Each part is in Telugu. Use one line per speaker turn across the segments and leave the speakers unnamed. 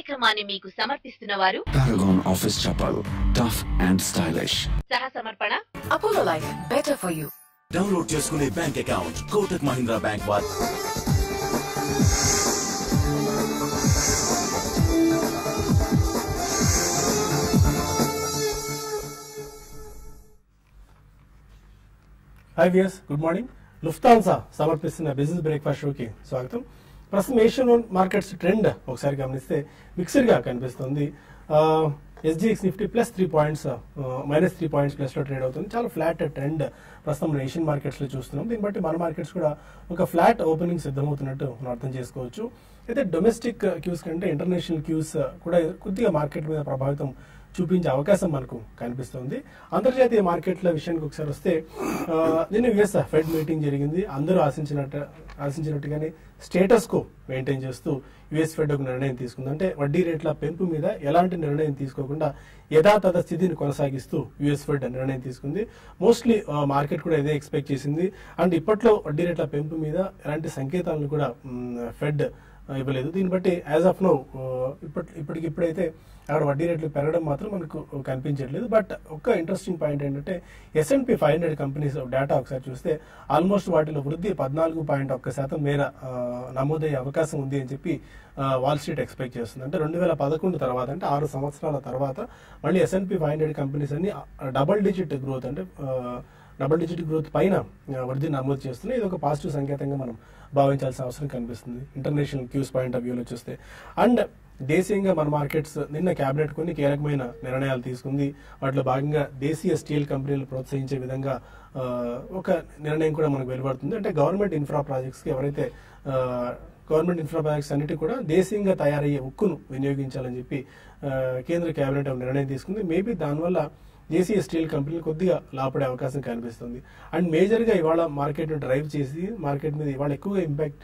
కార్యక్రమాన్ని మీకు సమర్పిస్తున్న వారు
Paragon Office Chappal, tough and stylish.
సహ సమర్పణ
Apollo Life, better for you.
Download చేసుకునే bank account Kotak Mahindra bank వారి.
Hi viewers, good morning. Lufthansa సమర్పిస్తున్న బిజినెస్ బ్రేక్ఫాస్ట్ షోకి స్వాగతం. ప్రస్తుతం ఏషియన్ మార్కెట్స్ ట్రెండ్ ఒకసారి గమనిస్తే మిక్స్డ్ గా కనిపిస్తుంది. SGX Nifty plus 3 points minus 3 points plus లో ట్రేడ్ అవుతుంది. చాలా ఫ్లాట్ ట్రెండ్ ప్రస్తుతం మన ఏషియన్ మార్కెట్స్ లో చూస్తున్నాం. దీన్ని బట్టి మన మార్కెట్స్ కూడా ఒక ఫ్లాట్ ఓపెనింగ్ సిద్ధమవుతున్నట్టు మనం అర్థం చేసుకోవచ్చు. అయితే డొమెస్టిక్ క్యూస్ కంటే ఇంటర్నేషనల్ క్యూస్ కూడా కొద్దిగా మార్కెట్ మీద ప్రభావితం చూపించే అవకాశం మనకు కనిపిస్తుంది. అంతర్జాతీయ మార్కెట్ల విషయానికి ఒకసారి వస్తే నిన్న యుఎస్ ఫెడ్ మీటింగ్ జరిగింది. అందరూ ఆశించినట్టుగానే స్టేటస్ కో మెయింటైన్ చేస్తూ యుఎస్ ఫెడ్ ఒక నిర్ణయం తీసుకుంది. అంటే వడ్డీ రేట్ల పెంపు మీద ఎలాంటి నిర్ణయం తీసుకోకుండా యథాతథ స్థితిని కొనసాగిస్తూ యుఎస్ ఫెడ్ నిర్ణయం తీసుకుంది. మోస్ట్లీ మార్కెట్ కూడా ఇదే ఎక్స్పెక్ట్ చేసింది. అండ్ ఇప్పట్లో వడ్డీ రేట్ల పెంపు మీద ఎలాంటి సంకేతాలను కూడా ఫెడ్ ఇవ్వలేదు. దీన్ని బట్టి యాజ్ ఆఫ్ నౌ ఇప్పటికిప్పుడైతే అక్కడ వడ్డీ రేట్లు పెరగడం మాత్రం మనకు కనిపించట్లేదు. బట్ ఒక్క ఇంట్రెస్టింగ్ పాయింట్ ఏంటంటే S&P 500 కంపెనీస్ డేటా ఒకసారి చూస్తే ఆల్మోస్ట్ వాటిలో వృద్ధి 14.1% మేర నమోదయ్యే అవకాశం ఉంది అని చెప్పి వాల్ స్ట్రీట్ ఎక్స్పెక్ట్ చేస్తుంది. అంటే 2011 తర్వాత, అంటే 6 సంవత్సరాల తర్వాత మళ్ళీ S&P 500 కంపెనీస్ అన్ని డబుల్ డిజిట్ గ్రోత్, అంటే డబుల్ డిజిట్ గ్రోత్ పైన వృద్ధి నమోదు చేస్తున్నాయి. ఇది ఒక పాజిటివ్ సంకేతంగా మనం భావించాల్సిన అవసరం కనిపిస్తుంది ఇంటర్నేషనల్ క్యూస్ పాయింట్ ఆఫ్ వ్యూలో చూస్తే. అండ్ దేశీయంగా మన మార్కెట్స్ నిన్న క్యాబినెట్ కొన్ని కీలకమైన నిర్ణయాలు తీసుకుంది. వాటిలో భాగంగా దేశీయ స్టీల్ కంపెనీలు ప్రోత్సహించే విధంగా ఒక నిర్ణయం కూడా మనకు వెలువడుతుంది. అంటే గవర్నమెంట్ ఇన్ఫ్రా ప్రాజెక్ట్స్ కి ఎవరైతే గవర్నమెంట్ ఇన్ఫ్రా ప్రాజెక్ట్స్ అన్నిటి కూడా దేశీయంగా తయారయ్యే ఉక్కును వినియోగించాలని చెప్పి కేంద్ర కేబినెట్ నిర్ణయం తీసుకుంది. మేబీ దానివల్ల దేశీయ స్టీల్ కంపెనీలు కొద్దిగా లాభపడే అవకాశం కనిపిస్తుంది. అండ్ మేజర్ గా ఇవాళ మార్కెట్ డ్రైవ్ చేసి మార్కెట్ మీద ఇవాళ ఎక్కువగా ఇంపాక్ట్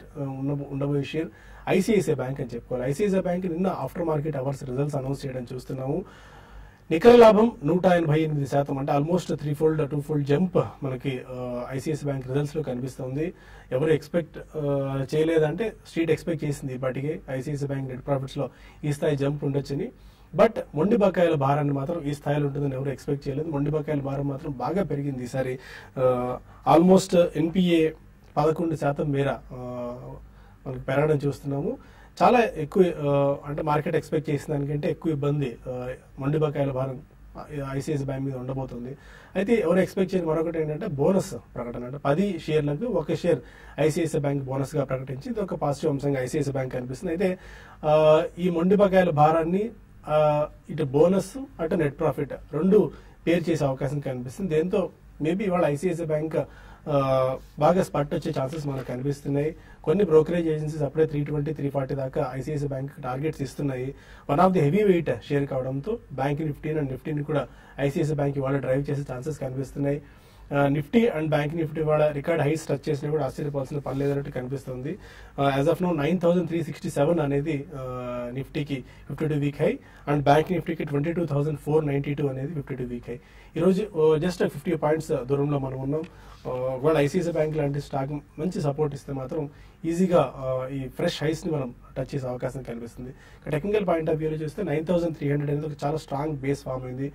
ఉండబోయే షేర్ ఐసిఐసిఐ బ్యాంక్ అని చెప్పుకోవాలి. ఐసిఐసిఐ బ్యాంక్ నిన్న after market hours results announce చేయడం చూస్తున్నాము. నికర లాభం 188%, అంటే ఆల్మోస్ట్ 3-fold 2-fold జంప్ మనకి ఐసిఐసిఐ బ్యాంక్ రిజల్ట్స్ లో కనిపిస్తుంది. ఎవరు ఎక్స్పెక్ట్ చేయలేదంటే స్ట్రీట్ ఎక్స్పెక్ట్ చేసింది ఇప్పటికే ఐసిఐసిఐ బ్యాంక్ నెట్ ప్రాఫిట్స్ లో ఈ స్థాయి జంప్ ఉండొచ్చని. బట్ మొండి బకాయిల భారాన్ని మాత్రం ఈ స్థాయిలో ఉంటుందని ఎవరు ఎక్స్పెక్ట్ చేయలేదు. మొండి బకాయిల భారం మాత్రం బాగా పెరిగింది ఈసారి. ఆల్మోస్ట్ ఎన్పిఏ 11% మేర మనకు పెరగడం చూస్తున్నాము. చాలా ఎక్కువ, అంటే మార్కెట్ ఎక్స్పెక్ట్ చేసిన దానికంటే ఎక్కువ ఇబ్బంది మొండి బకాయిల భారం ఐసిఐసిఐ బ్యాంక్ మీద ఉండబోతుంది. అయితే ఎవరు ఎక్స్పెక్ట్ చేయని మరొకటి ఏంటంటే బోనస్ ప్రకటన. అంటే 10 షేర్లకు 1 షేర్ ఐసిఐసిఐ బ్యాంక్ బోనస్ గా ప్రకటించి ఇది ఒక పాజిటివ్ అంశంగా ఐసిఐసిఐ బ్యాంక్ కనిపిస్తుంది. అయితే ఈ మొండి బకాయిల భారాన్ని ఇటు బోనస్ అటు నెట్ ప్రాఫిట్ రెండు పేర్ చేసే అవకాశం కనిపిస్తుంది. దీంతో మేబీ ఇవాళ ఐసిఐసిఐ బ్యాంక్ బాగా స్పట్ వచ్చే ఛాన్సెస్ మనకు కనిపిస్తున్నాయి. కొన్ని బ్రోకరేజ్ ఏజెన్సీస్ అప్పుడే 320-340 దాకా ఐసిఐసిఐ బ్యాంక్ టార్గెట్స్ ఇస్తున్నాయి. One of the heavy weight share కావడంతో బ్యాంక్ నిఫ్టీని కూడా ఐసిఐసిఐ బ్యాంక్ ఇవాళ డ్రైవ్ చేసే ఛాన్సెస్ కనిపిస్తున్నాయి. నిఫ్టీ అండ్ బ్యాంక్ నిఫ్టీ వాళ్ళ రికార్డ్ హైస్ టచ్ చేసినా కూడా ఆశ్చర్యపోవాల్సిన పని లేదన్నట్టు కనిపిస్తుంది. యాజ్ ఆఫ్ నో 9367 అనేది నిఫ్టీకి 52 వీక్ హై, అండ్ బ్యాంక్ నిఫ్టీకి 22,492 అనేది 52 వీక్ హై. ఈరోజు జస్ట్ 50 పాయింట్స్ దూరంలో మనం ఉన్నాం. ఒకవేళ ఐసిఐసిఐ బ్యాంక్ లాంటి స్టాక్ మంచి సపోర్ట్ ఇస్తే మాత్రం ఈజీగా ఈ ఫ్రెష్ హైస్ ని మనం టచ్ చేసే అవకాశం కనిపిస్తుంది. టెక్నికల్ పాయింట్ ఆఫ్ వ్యూలో చూస్తే 9300 అనేది ఒక చాలా స్ట్రాంగ్ బేస్ ఫామ్ అయింది.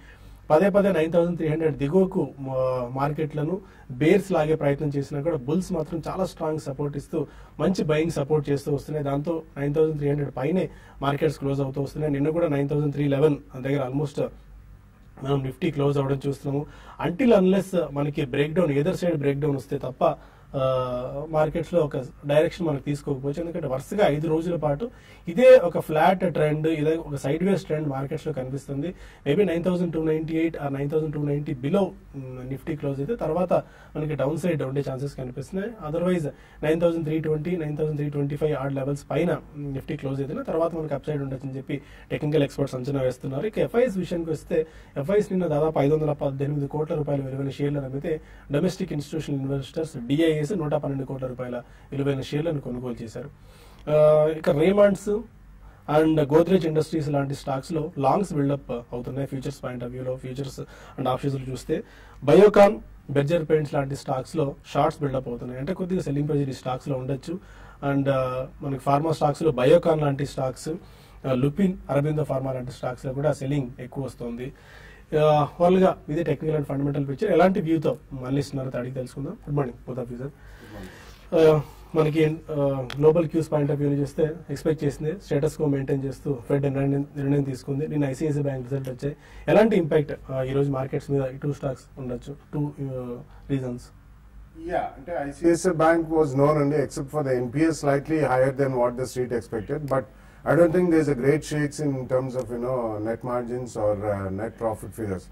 పదే 9300 దిగువకు మార్కెట్లను బేర్స్ లాగే ప్రయత్నం చేసినా కూడా బుల్స్ మాత్రం చాలా స్ట్రాంగ్ సపోర్ట్ ఇస్తూ మంచి బయింగ్ సపోర్ట్ చేస్తూ వస్తున్నాయి. దాంతో 9300 పైనే మార్కెట్స్ క్లోజ్ అవుతూ వస్తున్నాయి. నిన్న కూడా 9311 దగ్గర ఆల్మోస్ట్ మనం నిఫ్టీ క్లోజ్ అవ్వడం చూస్తున్నాము. అంటిల్ అన్లెస్ మనకి break down, either side break down వస్తే తప్ప మార్కెట్స్ లో ఒక డైరెక్షన్ మనకు తీసుకోకపోవచ్చు. ఎందుకంటే వరుసగా 5 రోజుల పాటు ఇదే ఒక ఫ్లాట్ ట్రెండ్, ఇదే ఒక సైడ్ వేస్ ట్రెండ్ మార్కెట్స్ లో కనిపిస్తుంది. Maybe 9298 or 9290 below Nifty close అయితే తర్వాత మనకి డౌన్ సైడ్ ఉండే ఛాన్సెస్ కనిపిస్తున్నాయి. అదర్వైజ్ 9320, 9325 ఆడ్ లెవెల్స్ పైన నిఫ్టీ క్లోజ్ అయితే తర్వాత మనకి అప్ సైడ్ ఉండొచ్చని చెప్పి టెక్నికల్ ఎక్స్పర్ట్స్ అంచనా వేస్తున్నారు. ఇక ఎఫ్ఐఎస్ విషయానికి వస్తే ఎఫ్ఐఎస్ నిన్న దాదాపు 518 కోట్ల రూపాయల విలువైన షేర్లను అమ్మితే డొమెస్టిక్ ఇన్స్టిట్యూషనల్ ఇన్వెస్టర్స్ డిఐ 112 కోట్ల రూపాయల విలువైన షేర్లను కొనుగోలు చేశారు. ఇక రేమండ్స్ అండ్ గోద్రేజ్ ఇండస్ట్రీస్ లాంటి స్టాక్స్ లో లాంగ్స్ బిల్డప్ అవుతున్నాయి. ఫ్యూచర్స్ పాయింట్ ఆఫ్ వ్యూలో ఫ్యూచర్స్ అండ్ ఆప్షన్స్ చూస్తే బయోకాన్, బెర్జర్ పెయింట్స్ లాంటి స్టాక్స్ లో షార్ట్స్ బిల్డప్ అవుతున్నాయి. అంటే కొద్దిగా సెల్లింగ్ ప్రెజర్ ఈ స్టాక్స్ లో ఉండొచ్చు. అండ్ మనకి ఫార్మా స్టాక్స్ లో బయోకాన్ లాంటి స్టాక్స్, లుపిన్, అరబిందో ఫార్మా లాంటి స్టాక్స్ లో కూడా సెల్లింగ్ ఎక్కువ వస్తుంది. వాళ్ళుగా ఇది టెక్నికల్ అండ్ ఫండమెంటల్ పిక్చర్. ఎలాంటి వ్యూతో అనలిస్ట్ అడిగి తెలుసుకుందాం. Good morning both of you sir. మనకి global cues point of view చూస్తే ఎక్స్పెక్ట్ చేసింది స్టేటస్ కో మెయింటైన్ చేస్తూ ఫెడ్ నిర్ణయం తీసుకుంది. నిన్న ఐసిఐసిఐ బ్యాంక్ రిజల్ట్ వచ్చాయి. ఎలాంటి ఇంపాక్ట్ ఈ రోజు మార్కెట్స్ మీద ఈ టూ స్టాక్స్ ఉండొచ్చు? Two reasons.
Yeah, ICICI Bank was known only except for the NPS slightly higher than what the street expected, but I don't think there's a great shakes in terms of net margins or net profit figures.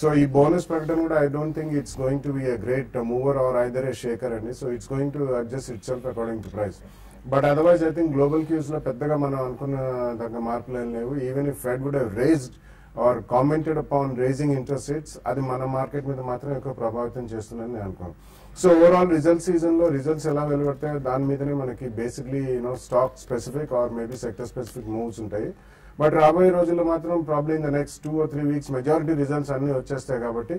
So ee bonus prakatan kuda I don't think it's going to be a great mover or either a shaker and so it's going to adjust itself according to price. But otherwise I think global cues lo peddaga manam anukunna daga marpulu levu. Even if Fed would have raised or commented upon raising interest rates, adi mana market meeda matrame ekku prabhavitam chestunani nenu anukono. So overall result season lo results ela velvartayo dani meedane manaki basically stock specific or maybe sector specific moves untayi. But రాబోయే రోజుల్లో మాత్రం probably in the next 2 or 3 weeks majority results అన్ని వచ్చేస్తాయి కాబట్టి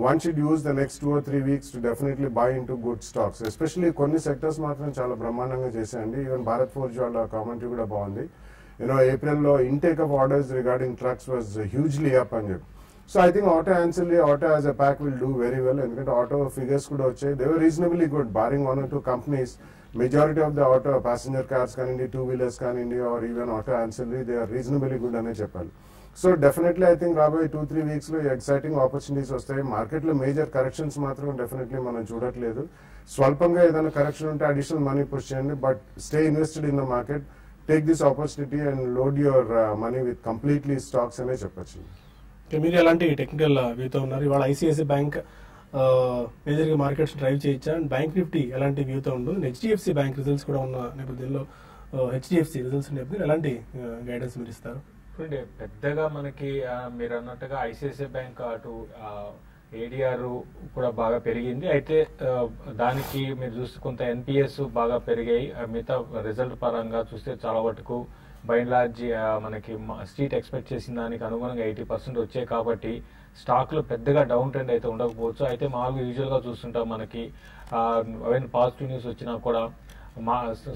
one should use the next 2 or 3 weeks to definitely buy into good stocks. Especially కొన్ని సెక్టర్స్ మాత్రం చాలా బ్రహ్మాండంగా చేశాయండి. ఈవెన్ భారత్ ఫోర్జ్ వాళ్ళ కామెంటరీ కూడా బాగుంది. ఏప్రిల్లో intake of orders regarding trucks was hugely up అని చెప్పి. So I think auto ancillary auto as a pack will do very well. ఎందుకంటే ఆటో ఫిగర్స్ కూడా వచ్చాయి. They were reasonably good barring 1 or 2 companies. Majority of the auto passenger cars kanindi, 2-wheelers kanindi, or even auto ancillary, they are reasonably good ane cheppali. So definitely I think raboye 2-3 weeks lo exciting opportunities vastayi. Market lo major corrections matram definitely manam chudatledu. Swalpanga edana correction unte additional money push cheyandi, but stay invested in the market. Take this opportunity and load your money with completely stocks ane cheppachu.
మీరు ఎలాంటి టెక్నికల్ వ్యూతో ఉన్నారు? ఇవాళ ఐసిఐసిఐ బ్యాంక్ మేజర్ గా మార్కెట్స్ డ్రైవ్ చేయొచ్చా? అండ్ బ్యాంక్ నిఫ్టీ ఎలాంటి వ్యూతో ఉంటుంది? హెచ్డిఎఫ్సి బ్యాంక్ రిజల్ట్స్ కూడా ఉన్న నేపథ్యంలో హెచ్డిఎఫ్సి రిజల్ట్స్ నేపథ్యంలో ఎలాంటి గైడెన్స్ మీరు ఇస్తారు?
పెద్దగా మనకి మీరు అన్నట్టుగా ఐసిఐసిఐ బ్యాంక్ అటు ఏడిఆర్ కూడా బాగా పెరిగింది. అయితే దానికి మీరు చూస్తే కొంత ఎన్పిఎస్ బాగా పెరిగాయి. మిగతా రిజల్ట్ పరంగా చూస్తే చాలా వరకు బై అండ్ లార్జ్ మనకి స్ట్రీట్ ఎక్స్పెక్ట్ చేసిన దానికి అనుగుణంగా 80% వచ్చాయి. కాబట్టి స్టాక్ లో పెద్దగా డౌన్ ట్రెండ్ అయితే ఉండకపోవచ్చు. అయితే మామూలుగా యూజువల్ గా చూస్తుంటాం మనకి పాజిటివ్ న్యూస్ వచ్చినా కూడా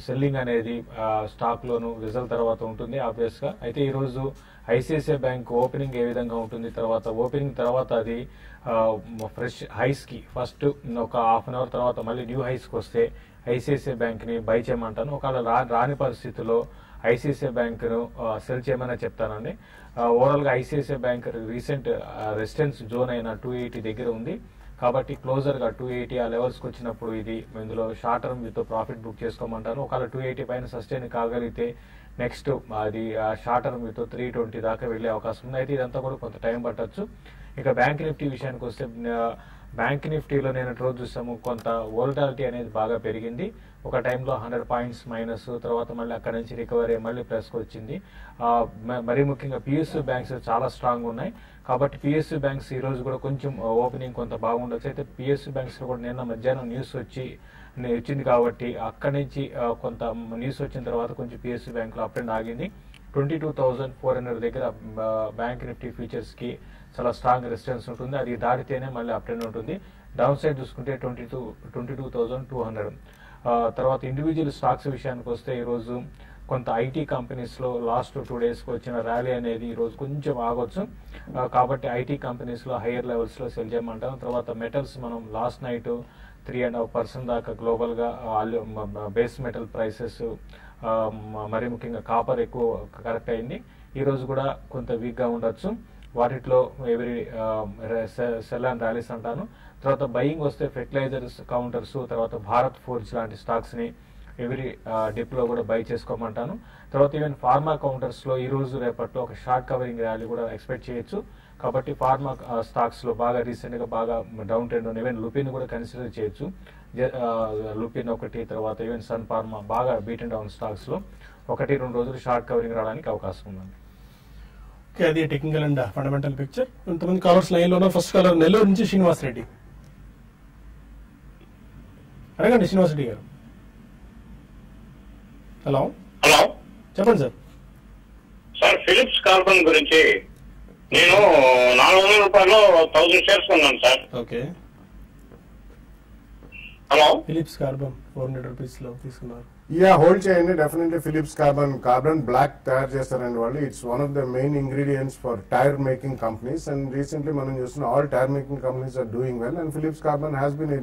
సెల్లింగ్ అనేది స్టాక్ లోను రిజల్ట్ తర్వాత ఉంటుంది ఆబ్వియస్ గా. అయితే ఈ రోజు ఐసిఐసిఐ బ్యాంక్ ఓపెనింగ్ ఏ విధంగా ఉంటుంది, తర్వాత ఓపెనింగ్ తర్వాత అది ఫ్రెష్ హైస్ కి ఫస్ట్ ఒక హాఫ్ అన్ అవర్ తర్వాత మళ్ళీ న్యూ హైస్ కి వస్తే ఐసిఐసిఐ బ్యాంక్ ని బై చేయమంటాను. ఒకవేళ రాని పరిస్థితుల్లో ఐసిఐసిఐ బ్యాంక్ ను సెల్ చేయమని చెప్తానండి. ఓవరాల్ గా ICICI bank recent resistance zone అయిన 280 దగ్గర ఉంది. కాబట్టి క్లోజర్ గా 280 ఆ లెవెల్స్ కి వచ్చినప్పుడు ఇది ఇందులో short term with profit book చేసుకోమంటాను. ఒకవేళ 280 పైన సస్టైన్ కాగలిగితే నెక్స్ట్ అది షార్ట్ టర్మ్ విత్ 320 దాకా వెళ్లే అవకాశం ఉంది. అయితే ఇదంతా కూడా కొంత టైం పట్టొచ్చు. ఇక బ్యాంక్ నిఫ్టీ విషయానికి వస్తే బ్యాంక్ నిఫ్టీలో నేను రోజు చూసాము కొంత వోల్టాలిటీ అనేది బాగా పెరిగింది. ఒక టైంలో 100 పాయింట్స్ మైనస్, తర్వాత మళ్ళీ అక్కడ నుంచి రికవరీ మళ్ళీ ప్లస్ కి వచ్చింది. మరీ ముఖ్యంగా పిఎస్యూ బ్యాంక్స్ చాలా స్ట్రాంగ్ ఉన్నాయి. కాబట్టి పిఎస్యూ బ్యాంక్స్ ఈ రోజు కూడా కొంచెం ఓపెనింగ్ కొంత బాగుండొచ్చు. అయితే పిఎస్యూ బ్యాంక్స్ లో కూడా నిన్న మధ్యాహ్నం న్యూస్ వచ్చింది కాబట్టి అక్కడి నుంచి కొంత న్యూస్ వచ్చిన తర్వాత కొంచెం పిఎస్యూ బ్యాంక్ లో అప్ అండ్ ఆగింది. 22,400 దగ్గర బ్యాంక్ నిఫ్టీ ఫ్యూచర్స్ కి చాలా స్ట్రాంగ్ రెసిస్టెన్స్ ఉంటుంది. అది దాటితేనే మళ్ళీ అప్ అండ్ ఉంటుంది. డౌన్ సైడ్ చూసుకుంటే 22,200. తర్వాత ఇండివిజువల్ స్టాక్స్ విషయానికి వస్తే ఈ రోజు కొంత ఐటీ కంపెనీస్ లో లాస్ట్ 2 days కి వచ్చిన ర్యాలీ అనేది ఈ రోజు కొంచెం ఆగొచ్చు. కాబట్టి ఐటీ కంపెనీస్ లో హైయర్ లెవెల్స్ లో సెల్ చేయమంటాం. తర్వాత మెటల్స్ మనం లాస్ట్ నైట్ 3.5% దాకా గ్లోబల్ గా బేస్ మెటల్ ప్రైసెస్ మరీ ముఖ్యంగా కాపర్ ఎక్కువ కరెక్ట్ అయింది. ఈ రోజు కూడా కొంత వీక్ గా ఉండొచ్చు. వాటిలో ఎవరి సెల్ అండ్ ర్యాలీస్ అంటాను. తర్వాత బయింగ్ వస్తే ఫెర్టిలైజర్స్ కౌంటర్స్, తర్వాత భారత్ ఫోర్జ్ లాంటి స్టాక్స్ ని ఎవరి డిప్ లో కూడా బై చేసుకోమంటాను. తర్వాత ఈవెన్ ఫార్మా కౌంటర్స్ లో ఈ రోజు రేపట్లో ఒక షార్ట్ కవరింగ్ ర్యాలీ కూడా ఎక్స్పెక్ట్ చేయొచ్చు. కాబట్టి ఫార్మా స్టాక్స్ లో బాగా రీసెంట్ గా బాగా డౌన్ ట్రెండ్ ఉంది. ఈవెన్ లుపిన్ కూడా కన్సిడర్ చేయొచ్చు. లుపిన్ ఒకటి, తర్వాత ఈవెన్ సన్ ఫార్మా బాగా బీట్ అండ్ డౌన్ స్టాక్స్ లో 1-2 రోజులు షార్ట్ కవరింగ్ రావడానికి అవకాశం ఉందండి.
అది టెక్నికల్ అండ్ ఫండమెంటల్ పిక్చర్. ఇంతమంది కాలర్స్ లైన్ లో ఫస్ట్ కాలర్ నెల్లూరు నుంచి శ్రీనివాస్ రెడ్డి. అడగండి శ్రీనివాస్ రెడ్డి గారు. హలో
హలో
చెప్పండి సార్.
సార్ ఫిలిప్స్ కార్బన్ గురించి నేను 400 రూపాయలు 1000 షేర్స్ కొన్నాను sir.
Okay.
Hello
Phillips Carbon 400 rupees లో తీసుకున్నారు.
యా హోల్డ్ చేయండి డెఫినెట్లీ. ఫిలిప్స్ కార్బన్ బ్లాక్ తయారు చేస్తారండి వాళ్ళు. It's one of the main ingredients for tyre making companies and recently మనం చూస్తున్న all tyre making companies are doing well and Phillips Carbon has been a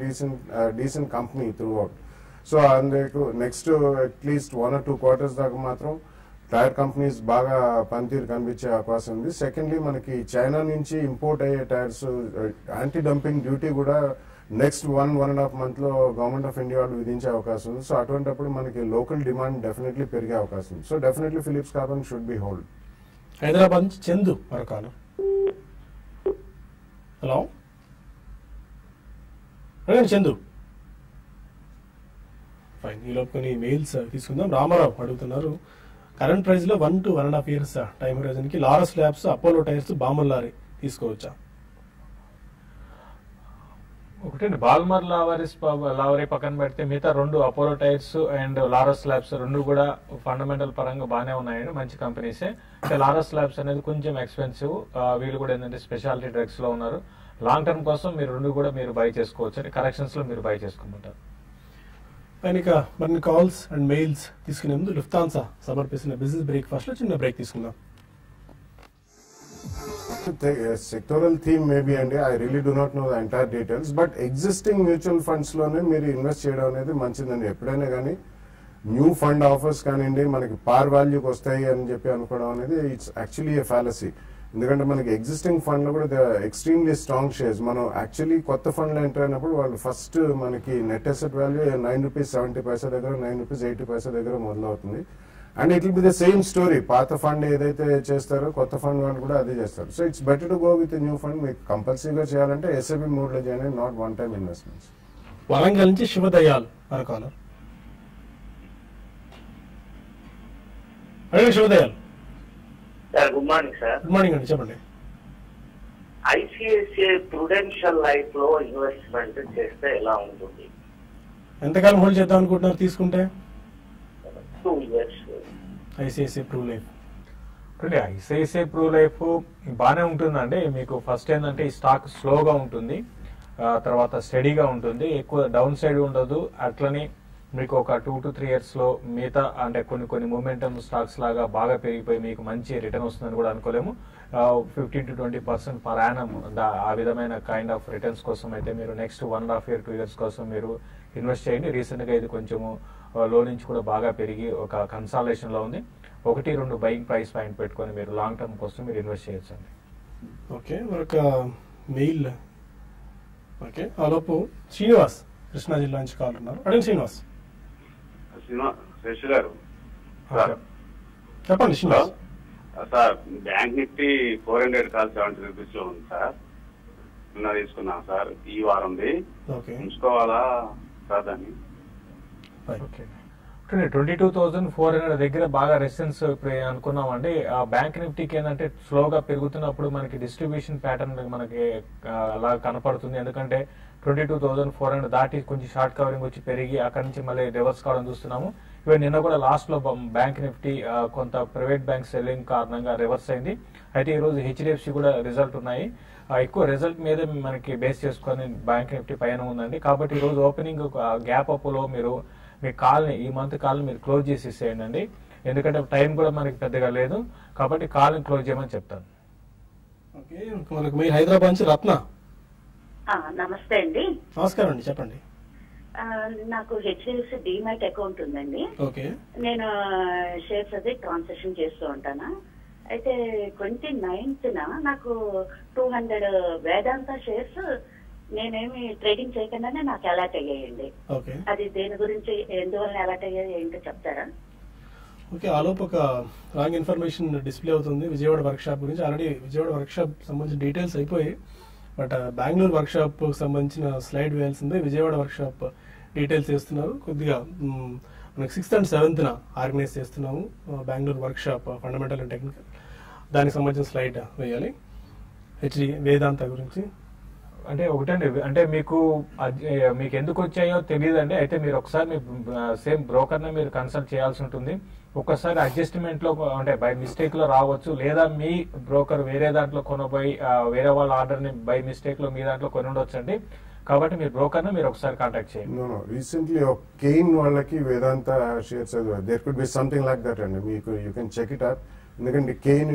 decent company throughout. So అందుకు నెక్స్ట్ అట్లీస్ట్ 1 or 2 quarters దాకా మాత్రం టైర్ కంపెనీస్ బాగా పనితీరు కనిపించే అవకాశం ఉంది. సెకండ్లీ మనకి చైనా నుంచి ఇంపోర్ట్ అయ్యే టైర్స్ యాంటీ డంపింగ్ డ్యూటీ కూడా నెక్స్ట్ 1.5 months లో గవర్నమెంట్ ఆఫ్ ఇండియా వాళ్ళు విధించే అవకాశం ఉంది. సో అటువంటిప్పుడు మనకి లోకల్ డిమాండ్ డెఫినెట్లీ పెరిగే అవకాశం ఉంది. So definitely Phillips Carbon should be hold.
Hyderabad నుంచి చందు మరొకాలు. హలో అడగండి చందు. ఫైన్, ఈ లోపు కొన్ని మెయిల్స్ తీసుకుందాం. రామారావు అడుగుతున్నారు, కరెంట్ ప్రైస్ లో 1 to 1.5 years టైం హోరైజన్ కి Laurus labs, Apollo tyres, Balmer lorry తీసుకోవచ్చా?
ఒకటండి బాల్మర్ లావరీ పక్కన పెడితే మిగతా 2 Apollo tyres and Laurus labs 2 కూడా ఫండమెంటల్ పరంగా బాగానే ఉన్నాయండి, మంచి కంపెనీసే. లారస్ ల్యాబ్స్ అనేది కొంచెం ఎక్స్పెన్సివ్, వీళ్ళు కూడా ఏంటంటే స్పెషాలిటీ డ్రగ్స్ లో ఉన్నారు. లాంగ్ టర్మ్ కోసం మీరు 2 కూడా మీరు బై చేసుకోవచ్చు అండి, కరెక్షన్స్ లో మీరు బై చేసుకోమంటారు.
ఇక మరిన్ని కాల్స్ అండ్ మెయిల్స్ తీసుకునే ముందు లుఫ్తాన్సా సమర్పిస్తున్న బిజినెస్ బ్రేక్ఫాస్ట్ లో చిన్న బ్రేక్ తీసుకుందాం.
సెక్టోరల్ థీమ్ మేబీ అండి, I really do not know the entire details, but existing mutual funds లోనే మీరు ఇన్వెస్ట్ చేయడం అనేది మంచిదండి. ఎప్పుడైనా కానీ న్యూ ఫండ్ ఆఫర్స్ కానివ్వండి మనకి పార్ వాల్యూకి వస్తాయి అని చెప్పి అనుకోవడం అనేది ఇట్స్ యాక్చువల్లీ ఏ ఫ్యాలసీ. ఎందుకంటే మనకి ఎగ్జిస్టింగ్ ఫండ్ లో కూడా ఎక్స్ట్రీమ్లీ స్ట్రాంగ్ షేర్స్. మనం యాక్చువల్లీ కొత్త ఫండ్ లో ఎంటర్ అయినప్పుడు వాళ్ళు ఫస్ట్ మనకి నెట్ అసెట్ వాల్యూ ₹9.70 దగ్గర, ₹9.80 దగ్గర మొదలవుతుంది. And it will be the same story. పాత ఫండ్ ఏదైతే చేస్తారో కొత్త ఫండ్ వాళ్ళు కూడా అదే చేస్తారు. So it's better to go with new fund. మీకు కంపల్సరీగా చేయాలంటే ఎస్ఐపి మోడ్ లో చేయండి, not one time investments.
Warangal నుంచి శివదయాల్ మరొకాలు. అడగండి Shivdayal.
Sir good morning sir.
Good morning అండి, చెప్పండి.
ఐసిఐసిఐ ప్రుడెన్షియల్ లైఫ్ లో ఇన్వెస్ట్మెంట్ చేస్తే ఎలా ఉంటుంది?
ఎంతకాలం హోల్డ్ చేద్దాం అనుకుంటున్నారు తీసుకుంటే?
2 years.
ICICI Pru Life.
ICICI Pru Life బాగానే ఉంటుందండి. మీకు ఫస్ట్ ఏంటంటే ఈ స్టాక్ స్లోగా ఉంటుంది, తర్వాత స్టడీగా ఉంటుంది, ఎక్కువ డౌన్ సైడ్ ఉండదు. అట్లనే మీకు ఒక 2 to 3 years లో మిగతా అంటే కొన్ని మూమెంటమ్ స్టాక్స్ లాగా బాగా పెరిగిపోయి మీకు మంచి రిటర్న్ వస్తుందని కూడా అనుకోలేము. 15 to 20% పర్ యానం ఆ విధమైన కైండ్ ఆఫ్ రిటర్న్స్ కోసం అయితే మీరు నెక్స్ట్ 1.5 year 2 years కోసం మీరు ఇన్వెస్ట్ చేయండి. రీసెంట్ గా ఇది కొంచెము లో నుంచి కూడా బాగా పెరిగి ఒక కన్సాలేషన్ లో ఉంది. 1-2 బయింగ్ ప్రైస్ పాయింట్ పెట్టుకొని మీరు లాంగ్ టర్మ్ కోసం మీరు ఇన్వెస్ట్ చేయొచ్చు అండి.
ఓకే, మరొక మెయిల్. ఓకే, ఆలోపు శ్రీనివాస్ కృష్ణా జిల్లా నుంచి కాల్ ఉన్నారు. అడగండి శ్రీనివాస్.
శశి గారు
చెప్పండి Srinivas.
Sir bank Nifty 400 call 70 rupees లో ఉంది సార్. నిన్న తీసుకున్నాం సార్, ఈ వారంది ఉంచుకోవాలా సార్ దాన్ని?
22,400 దగ్గర బాగా రెసిస్టెన్స్ అనుకున్నామండి. ఆ బ్యాంక్ నిఫ్టీకి ఏంటంటే స్లోగా పెరుగుతున్నప్పుడు మనకి డిస్ట్రిబ్యూషన్ ప్యాటర్న్ మనకి అలా కనపడుతుంది. ఎందుకంటే 22,400 దాటి కొంచెం షార్ట్ కవరింగ్ వచ్చి పెరిగి అక్కడి నుంచి మళ్ళీ రివర్స్ కావడం చూస్తున్నాము. ఇవన్నీ నిన్న కూడా లాస్ట్ లో బ్యాంక్ నిఫ్టీ కొంత ప్రైవేట్ బ్యాంక్ సెల్లింగ్ కారణంగా రివర్స్ అయింది. అయితే ఈ రోజు హెచ్డిఎఫ్సి కూడా రిజల్ట్ ఉన్నాయి. ఎక్కువ రిజల్ట్ మీద మనకి బేస్ చేసుకొని బ్యాంక్ నిఫ్టీ పైన ఉందండి. కాబట్టి ఈ రోజు ఓపెనింగ్ గ్యాప్ అప్ లో మీరు మీ కాల్ని ఈ మంత్ కాల్ని మీరు క్లోజ్ చేసి ఇచ్చేయండి. ఎందుకంటే టైం కూడా మనకి పెద్దగా లేదు కాబట్టి కాల్ని క్లోజ్ చేయమని చెప్తాను.
ఓకే, మనకు మీరు హైదరాబాద్ నుంచి రత్న.
నమస్తే అండి.
నమస్కారం అండి, చెప్పండి.
నాకు హెచ్డిఎఫ్సి డిమాట్ అకౌంట్ ఉందండి.
ఓకే,
నేను షేర్స్ అది ట్రాన్సాక్షన్ చేస్తూ ఉంటాను. అయితే 29th నాకు 200 వేదాంత షేర్స్ నేనేమి ట్రేడింగ్ చేయకుండానే నాకు అలాట్ అయ్యాయండి. అది దేని గురించి, ఎందువల్ల అలాట్ అయ్యాయి ఏంటో చెప్తారా?
ఓకే, ఆలోపు ఒక రాంగ్ ఇన్ఫర్మేషన్ డిస్ప్లే అవుతుంది విజయవాడ వర్క్ షాప్ గురించి. ఆల్రెడీ విజయవాడ వర్క్ షాప్ సంబంధించిన డీటెయిల్స్ అయిపోయి, బట్ బెంగళూరు వర్క్ షాప్ సంబంధించిన స్లైడ్ వేయాల్సిందే. విజయవాడ వర్క్ షాప్ డీటెయిల్స్ చేస్తున్నారు. కొద్దిగా మనకి 6th and 7th ఆర్గనైజ్ చేస్తున్నాము Bengaluru work shop fundamental and technical. దానికి సంబంధించిన స్లైడ్ వేయాలి. హెచ్డి వేదాంత గురించి
అంటే ఒకటండి, అంటే మీకు ఎందుకు వచ్చాయో తెలియదండి. అయితే మీరు ఒకసారి మీ సేమ్ బ్రోకర్ని మీరు కన్సల్ట్ చేయాల్సి ఉంటుంది. ఒక్కసారి అడ్జస్ట్మెంట్ లో అంటే బై మిస్టేక్ లో రావచ్చు, లేదా మీ బ్రోకర్ వేరే దాంట్లో కొనబోయి వేరే వాళ్ళ ఆర్డర్ ని బై మిస్టేక్ లో మీ దాంట్లో కొని ఉండొచ్చు అండి. కాబట్టి మీరు బ్రోకర్ మీరు ఒకసారి కాంటాక్ట్ చేయండి.
నో రీసెంట్లీ కెయిన్ వాళ్ళకి Vedanta shares there could be something like that అండి. మీకు you can check it up. ఎందుకంటే Cairn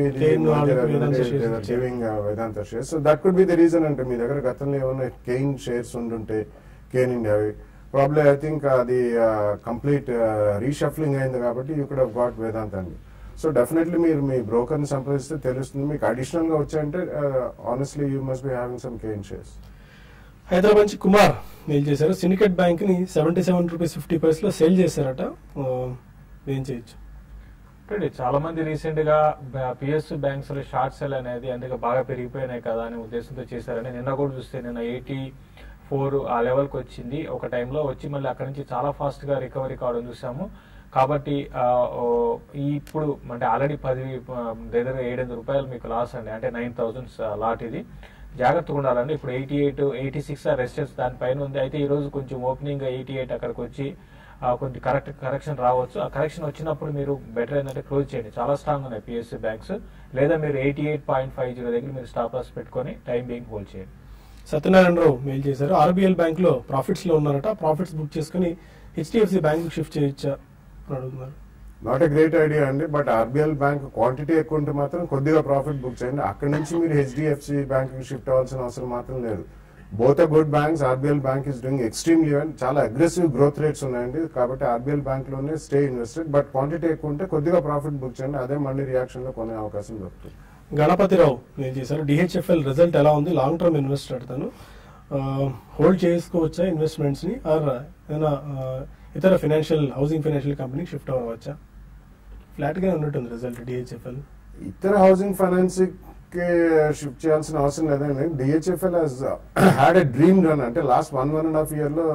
giving Vedanta shares. So that could be the reason అంటే మీ దగ్గర గతంలో ఏమైనా కెయిన్ షేర్స్ ఉండుంటే Cairn India probably I think అది కంప్లీట్ రీషఫ్లింగ్ అయింది కాబట్టి you could have got Vedanta అండి. సో డెఫినెట్లీ మీరు మీ బ్రోకర్ని సంప్రదిస్తే తెలుస్తుంది. మీకు అడిషనల్ గా వచ్చాయంటే honestly you must be having some Cain shares.
Hyderabad నుంచి కుమార్ మెయిల్ చేశారు. సిండికేట్ బ్యాంక్ ని 77 రూపీస్ 50 పైసలో సేల్ చేశారట, ఏం చేయొచ్చు?
చాలా మంది రీసెంట్ గా పిఎస్యు బ్యాంక్స్ లో షార్ట్ సెల్ అనేది అందుకే బాగా పెరిగిపోయినాయి కదా అనే ఉద్దేశంతో చేశారని నిన్న కూడా చూస్తే నిన్న 84 ఆ లెవెల్ కి వచ్చింది. ఒక టైంలో వచ్చి మళ్ళీ అక్కడ నుంచి చాలా ఫాస్ట్ గా రికవరీ కావడం చూసాము. కాబట్టి ఇప్పుడు అంటే ఆల్రెడీ 700 రూపాయలు మీకు లాస్ అండి, అంటే 9,000 లాట్. ఇది జాగ్రత్తగా ఉండాలండి. ఇప్పుడు 88, 86 రెసిస్టెన్స్ దానిపైన ఉంది. అయితే ఈ రోజు కొంచెం ఓపెనింగ్ 88 అక్కడికి వచ్చి కొంచెం కరెక్షన్ రావచ్చు. ఆ కరెక్షన్ వచ్చినప్పుడు మీరు బెటర్ ఏంటంటే క్లోజ్ చేయండి. చాలా స్ట్రాంగ్ ఉన్నాయి పిఎస్యు బ్యాంక్స్. లేదా మీరు 88.50 దగ్గర మీరు స్టాప్ లాస్ పెట్టుకొని టైం బీయింగ్ హోల్డ్ చేయండి.
సత్యనారాయణరావు మెయిల్ చేశారు. ఆర్బీఎల్ బ్యాంక్ లో ప్రాఫిట్స్ లో ఉన్నారట, ప్రాఫిట్స్ బుక్ చేసుకుని హెచ్డిఎఫ్సి బ్యాంక్ షిఫ్ట్ చేయొచ్చా అని అడుగుతున్నారు.
నాట్ ఎ గ్రేట్ ఐడియా అండి, బట్ ఆర్బీఎల్ బ్యాంక్ క్వాంటిటీ ఎక్కువ ఉంటే మాత్రం కొద్దిగా ప్రాఫిట్ బుక్ చేయండి. అక్కడ నుంచి మీరు హెచ్డిఎఫ్సి బ్యాంక్ షిఫ్ట్ అవ్వాల్సిన అవసరం మాత్రం లేదు. Both good banks. RBL bank is doing extremely well. చాలా అగ్రెసివ్ గ్రోత్ రేట్స్ ఉన్నాయండి. కాబట్టి ఆర్బీఎల్ బ్యాంక్ లోనే స్టే ఇన్వెస్టెడ్. బట్ క్వాంటిటీ ఎక్కువ ఉంటే కొద్దిగా ప్రాఫిట్ బుక్ చేయండి. అదే మళ్ళీ రియాక్షన్ లో కొనే అవకాశం దొరుకుతుంది.
గణపతిరావు ఏం చేశారు? డిహెచ్ఎఫ్ఎల్ రిజల్ట్ ఎలా ఉంది? లాంగ్ టర్మ్ ఇన్వెస్టర్ అడతాను, హోల్డ్ చేసుకోవచ్చా ఇన్వెస్ట్మెంట్స్ ని, ఆర్ ఏదైనా ఇతర హౌసింగ్ ఫైనాన్షియల్ కంపెనీకి షిఫ్ట్ అవ్వచ్చా? ఫ్లాట్ గా ఉన్నట్టుంది రిజల్ట్ డిహెచ్ఎఫ్ఎల్.
ఇతర హౌసింగ్ ఫైనాన్సింగ్ షిఫ్ట్ చేయాల్సిన అవసరం లేదండి. DHFL had a dream run. అంటే లాస్ట్ 1.5 year లో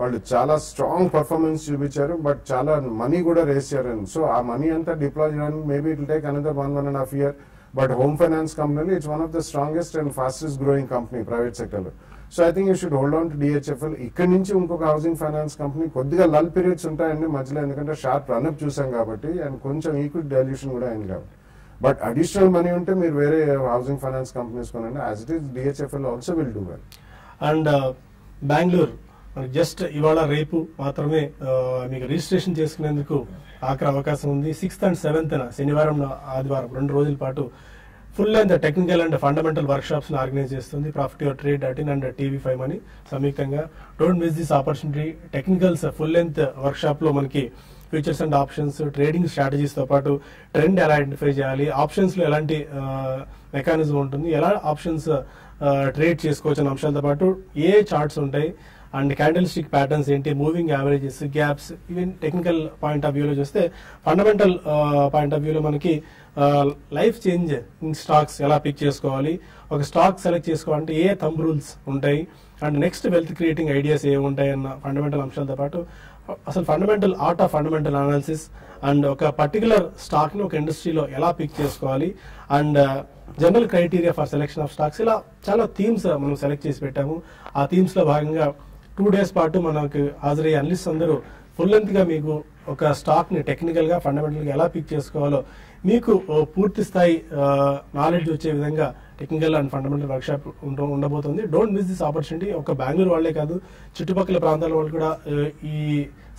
వాళ్ళు చాలా స్ట్రాంగ్ పర్ఫార్మెన్స్ చూపించారు, బట్ చాలా మనీ కూడా రేస్ చేయారు. సో ఆ మనీ అంతా డిప్లాయ్ చేయడానికి maybe it will take another 1.5 year. But home finance కంపెనీలో it's one of the strongest and fastest growing company private sector లో. So I think you should hold on to DHFL. ఇక్కడ నుంచి ఇంకొక హౌసింగ్ ఫైనాన్స్ కంపెనీ కొద్దిగా లల్ పీరియడ్స్ ఉంటాయండి మధ్యలో, ఎందుకంటే షార్ప్ రన్అప్ చూసాం కాబట్టి, అండ్ కొంచెం ఈక్విటీ డైల్యూషన్ కూడా అయింది కాబట్టి. బట్ అడిషనల్ మనీ ఉంటే మీరు వేరే హౌసింగ్ ఫైనాన్స్ కంపెనీస్ కొనండి. As it is DHFL also will do well.
And Bengaluru just ఇవాళ రేపు మాత్రమే మీకు రిజిస్ట్రేషన్ చేసుకునేందుకు ఆఖరి అవకాశం ఉంది. 6th and 7th శనివారం ఆదివారం 2 రోజుల పాటు full length technical and fundamental work shops organise చేస్తుంది ProfitYourTrade.in అండ్ TV5 Money సంయుక్తంగా. Don't miss this opportunity. Technicals full length work shop లో మనకి futures and options, trading strategies తో పాటు ట్రెండ్ ఎలా ఐడెంటిఫై చేయాలి, ఆప్షన్స్ లో ఎలాంటి మెకానిజం ఉంటుంది, ఎలా ఆప్షన్స్ ట్రేడ్ చేసుకోవచ్చు అనే అంశాలతో పాటు ఏ చార్ట్స్ ఉంటాయి, అండ్ క్యాండిల్ స్టిక్ ప్యాటర్న్స్ ఏంటి, moving averages, gaps, even technical point of వ్యూలో చూస్తే ఫండమెంటల్ పాయింట్ ఆఫ్ వ్యూలో మనకి లైఫ్ చేంజ్ స్టాక్స్ ఎలా పిక్ చేసుకోవాలి, ఒక స్టాక్ సెలెక్ట్ చేసుకోవాలంటే ఏ థంబ్ రూల్స్ ఉంటాయి, and next wealth creating ideas ఏముంటాయి అన్న ఫండమెంటల్ అంశాలతో పాటు అసలు fundamental art of fundamental analysis, and ఒక పర్టికులర్ స్టాక్ ని ఒక ఇండస్ట్రీలో ఎలా పిక్ చేసుకోవాలి, and general criteria for selection of stocks, ఇలా చాలా థీమ్స్ మనం సెలెక్ట్ చేసి పెట్టాము. ఆ థీమ్స్ లో భాగంగా 2 days పాటు మనకు హాజరయ్యే అనలిస్ట్ అందరూ ఫుల్ లెంత్ గా మీకు ఒక స్టాక్ ని టెక్నికల్ గా ఫండమెంటల్ గా ఎలా పిక్ చేసుకోవాలో మీకు పూర్తి స్థాయి నాలెడ్జ్ వచ్చే విధంగా technical and fundamental workshop ఉండబోతుంది. Don't miss this opportunity. ఒక బెంగళూరు వాళ్లే కాదు, చుట్టుపక్కల ప్రాంతాల వాళ్ళు కూడా ఈ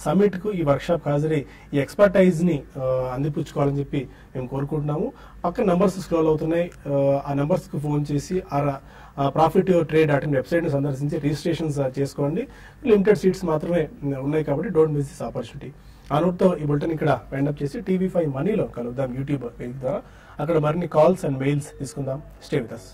సమిట్ కు, ఈ వర్క్ షాప్ హాజరై ఈ ఎక్స్పర్టైజ్ ని అందిపుచ్చుకోవాలని చెప్పి మేము కోరుకుంటున్నాము. పక్కన నంబర్స్ స్క్రోల్ అవుతున్నాయి, ఆ నంబర్స్ కు ఫోన్ చేసి ProfitYourTrade.in వెబ్సైట్ ని సందర్శించి రిజిస్ట్రేషన్స్ చేసుకోండి. లిమిటెడ్ సీట్స్ మాత్రమే ఉన్నాయి కాబట్టి డోంట్ మిస్ దిస్ ఆపర్చునిటీ. ఆ నోట్తో ఈ బులెటిన్ ఇక్కడ వైండప్ చేసి TV5 Moneyలో కలుద్దాం యూట్యూబ్ పేజ్ ద్వారా. అక్కడ మరిన్ని కాల్స్ అండ్ మెయిల్స్ తీసుకుందాం. Stay with us.